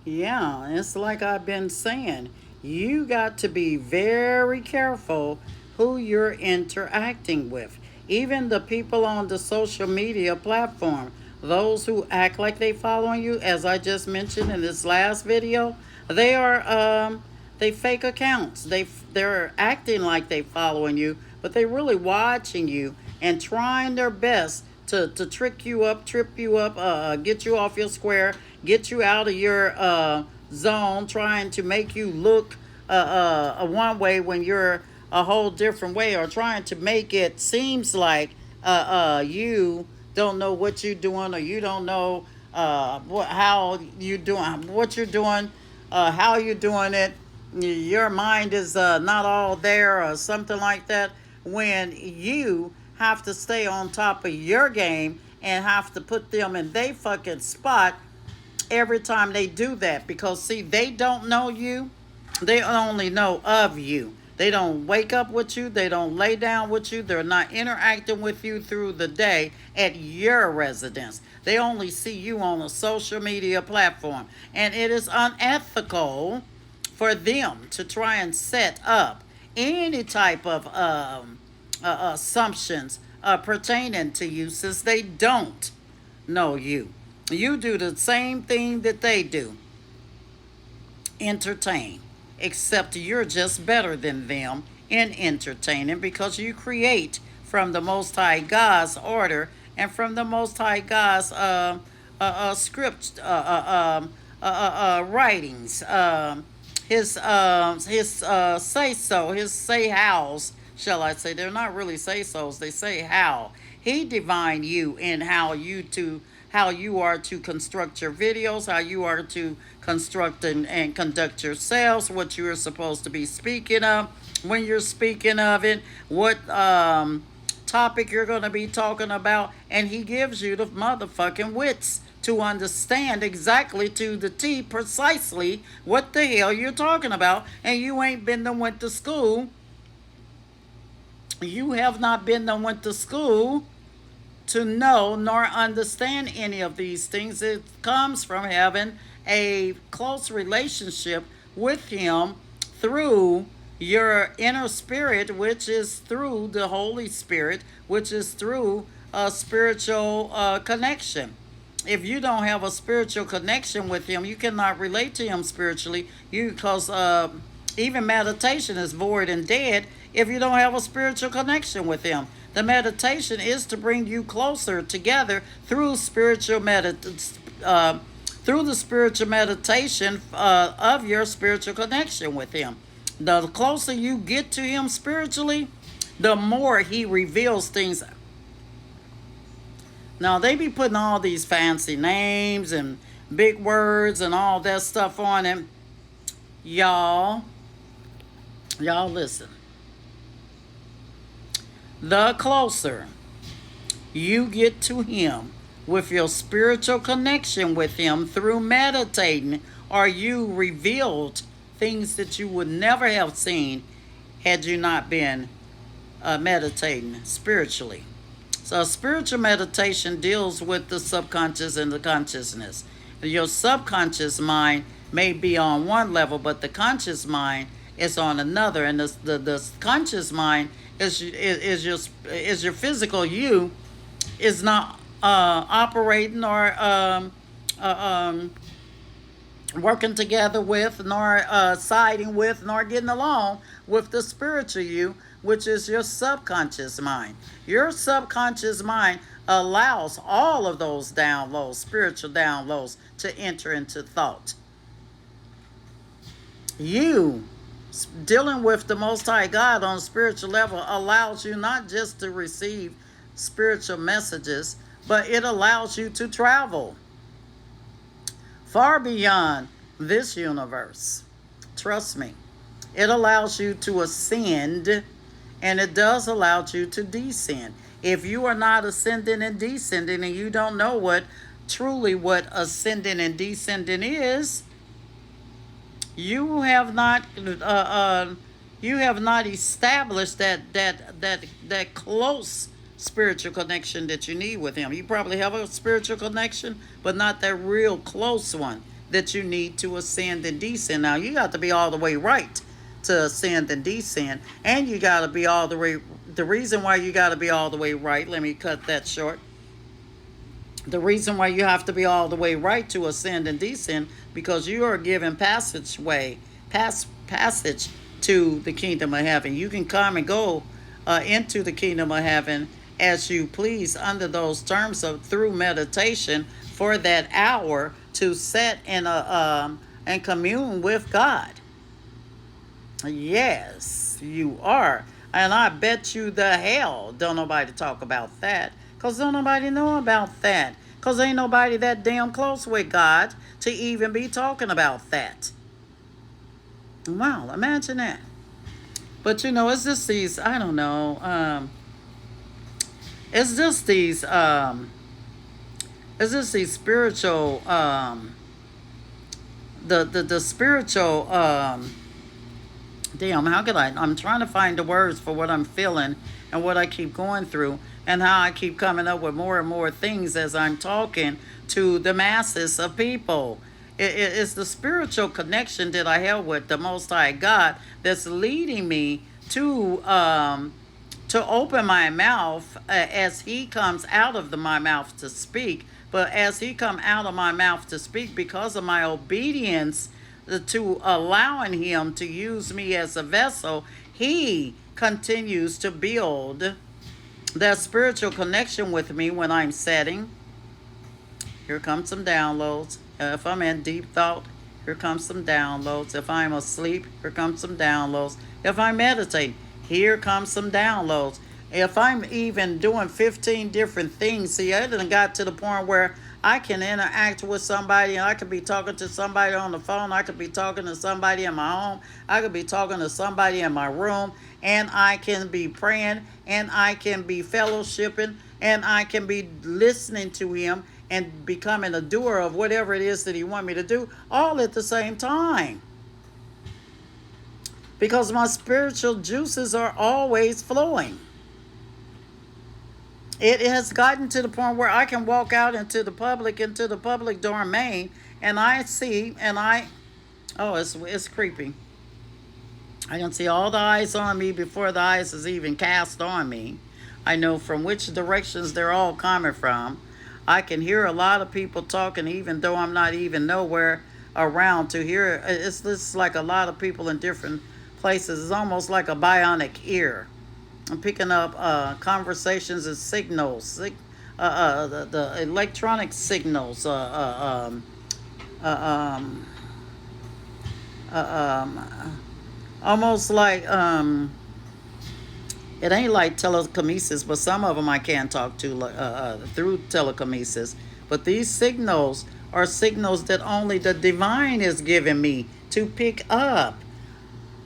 Yeah, it's like I've been saying. You got to be very careful who you're interacting with. Even the people on the social media platform, those who act like they following you, as I just mentioned in this last video, they are they fake accounts. They're acting like they following you, but they really watching you and trying their best to trick you up, trip you up, get you off your square, get you out of your zone, trying to make you look one way when you're a whole different way, or trying to make it seems like you don't know what you're doing, or you don't know how you doing, what you're doing, how you're doing it. Your mind is not all there, or something like that. When you have to stay on top of your game and have to put them in their fucking spot every time they do that, because see, they don't know you, they only know of you. They don't wake up with you, they don't lay down with you, they're not interacting with you through the day at your residence. They only see you on a social media platform, and it is unethical for them to try and set up any type of assumptions pertaining to you, since they don't know you. You do the same thing that they do, entertain, except you're just better than them in entertaining, because you create from the Most High God's order and from the Most High God's script writings, his say so, his say hows, shall I say? They're not really say so's. They say how he divine you in how you are to construct your videos, how you are to construct and conduct yourselves, what you are supposed to be speaking of when you're speaking of it, what topic you're going to be talking about, and he gives you the motherfucking wits to understand exactly to the T precisely what the hell you're talking about. And you ain't been to went to school. You have not been to went to school to know nor understand any of these things. It comes from having a close relationship with him through your inner spirit, which is through the Holy Spirit, which is through a spiritual connection. If you don't have a spiritual connection with him, you cannot relate to him spiritually. Because even meditation is void and dead if you don't have a spiritual connection with him. The meditation is to bring you closer together through through the spiritual meditation of your spiritual connection with him. The closer you get to him spiritually, the more he reveals things. Now, they be putting all these fancy names and big words and all that stuff on him. Y'all listen. The closer you get to him with your spiritual connection with him through meditating, or you revealed things that you would never have seen had you not been meditating spiritually. So spiritual meditation deals with the subconscious and the consciousness. Your subconscious mind may be on one level, but the conscious mind is on another. And the conscious mind is your physical you is not operating or working together with, nor siding with, nor getting along with the spiritual you, which is your subconscious mind. Your subconscious mind allows all of those downloads, spiritual downloads, to enter into thought. You dealing with the Most High God on a spiritual level allows you not just to receive spiritual messages, but it allows you to travel far beyond this universe. Trust me. It allows you to ascend, and it does allow you to descend. If you are not ascending and descending, and you don't know what ascending and descending is, you have not established that close spiritual connection that you need with him. You probably have a spiritual connection, but not that real close one that you need to ascend and descend. Now, you got to be all the way right to ascend and descend, and you got to be all the way. The reason why you got to be all the way right, let me cut that short. The reason why you have to be all the way right to ascend and descend, because you are given passage to the kingdom of heaven. You can come and go into the kingdom of heaven as you please under those terms of through meditation for that hour to set in a and commune with God. Yes, you are. And I bet you the hell don't nobody talk about that. Because don't nobody know about that. Because ain't nobody that damn close with God to even be talking about that. Wow, imagine that. But you know, it's just these, I don't know, it's just these spiritual, the spiritual, damn, how could I'm trying to find the words for what I'm feeling and what I keep going through, and how I keep coming up with more and more things as I'm talking to the masses of people. It's the spiritual connection that I have with the Most High God that's leading me to open my mouth as He comes out of my mouth to speak. But as He come out of my mouth to speak, because of my obedience to allowing Him to use me as a vessel, He continues to build that spiritual connection with me when I'm setting. Here comes some downloads. If I'm in deep thought, here comes some downloads. If I'm asleep, here comes some downloads. If I meditate, here comes some downloads. If I'm even doing 15 different things, see, I done got to the point where I can interact with somebody, and I could be talking to somebody on the phone. I could be talking to somebody in my home. I could be talking to somebody in my room, and I can be praying, and I can be fellowshipping, and I can be listening to Him and becoming a doer of whatever it is that He wants me to do, all at the same time. Because my spiritual juices are always flowing. It has gotten to the point where I can walk out into the public domain, and I see, and it's creepy. I can see all the eyes on me before the eyes is even cast on me. I know from which directions they're all coming from. I can hear a lot of people talking, even though I'm not even nowhere around to hear. It's just like a lot of people in different places. It's almost like a bionic ear. I'm picking up conversations and signals, the electronic signals, almost like it ain't like telekinesis, but some of them I can talk to through telekinesis. But these signals are signals that only the divine is giving me to pick up.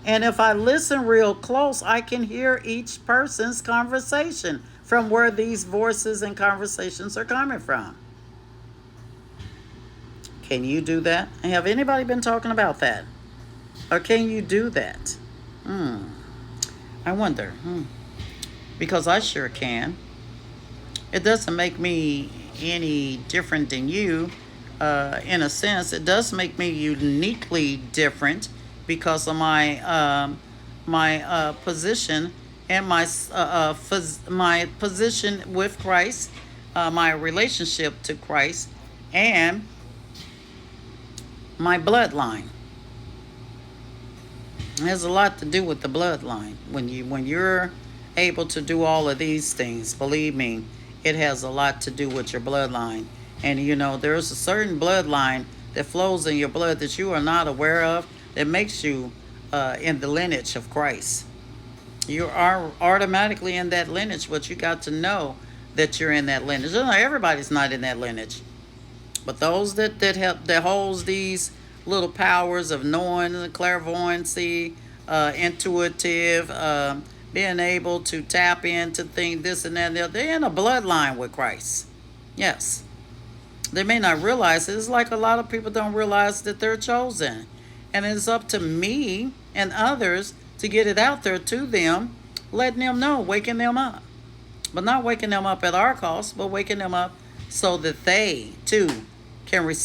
And if I listen real close, I can hear each person's conversation from where these voices and conversations are coming from. Can you do that? Have anybody been talking about that? Or can you do that? I wonder. Because I sure can. It doesn't make me any different than you. In a sense, it does make me uniquely different because of my position and my position with Christ, my relationship to Christ, and my bloodline. It has a lot to do with the bloodline. When you're able to do all of these things, believe me, it has a lot to do with your bloodline. And you know, there's a certain bloodline that flows in your blood that you are not aware of that makes you in the lineage of Christ. You are automatically in that lineage, but you got to know that you're in that lineage. Everybody's not in that lineage, but those that holds these little powers of knowing, clairvoyancy, intuitive, being able to tap into things, this and that, and the other, they're in a bloodline with Christ. Yes. They may not realize it. It's like a lot of people don't realize that they're chosen. And it's up to me and others to get it out there to them, letting them know, waking them up. But not waking them up at our cost, but waking them up so that they, too, can receive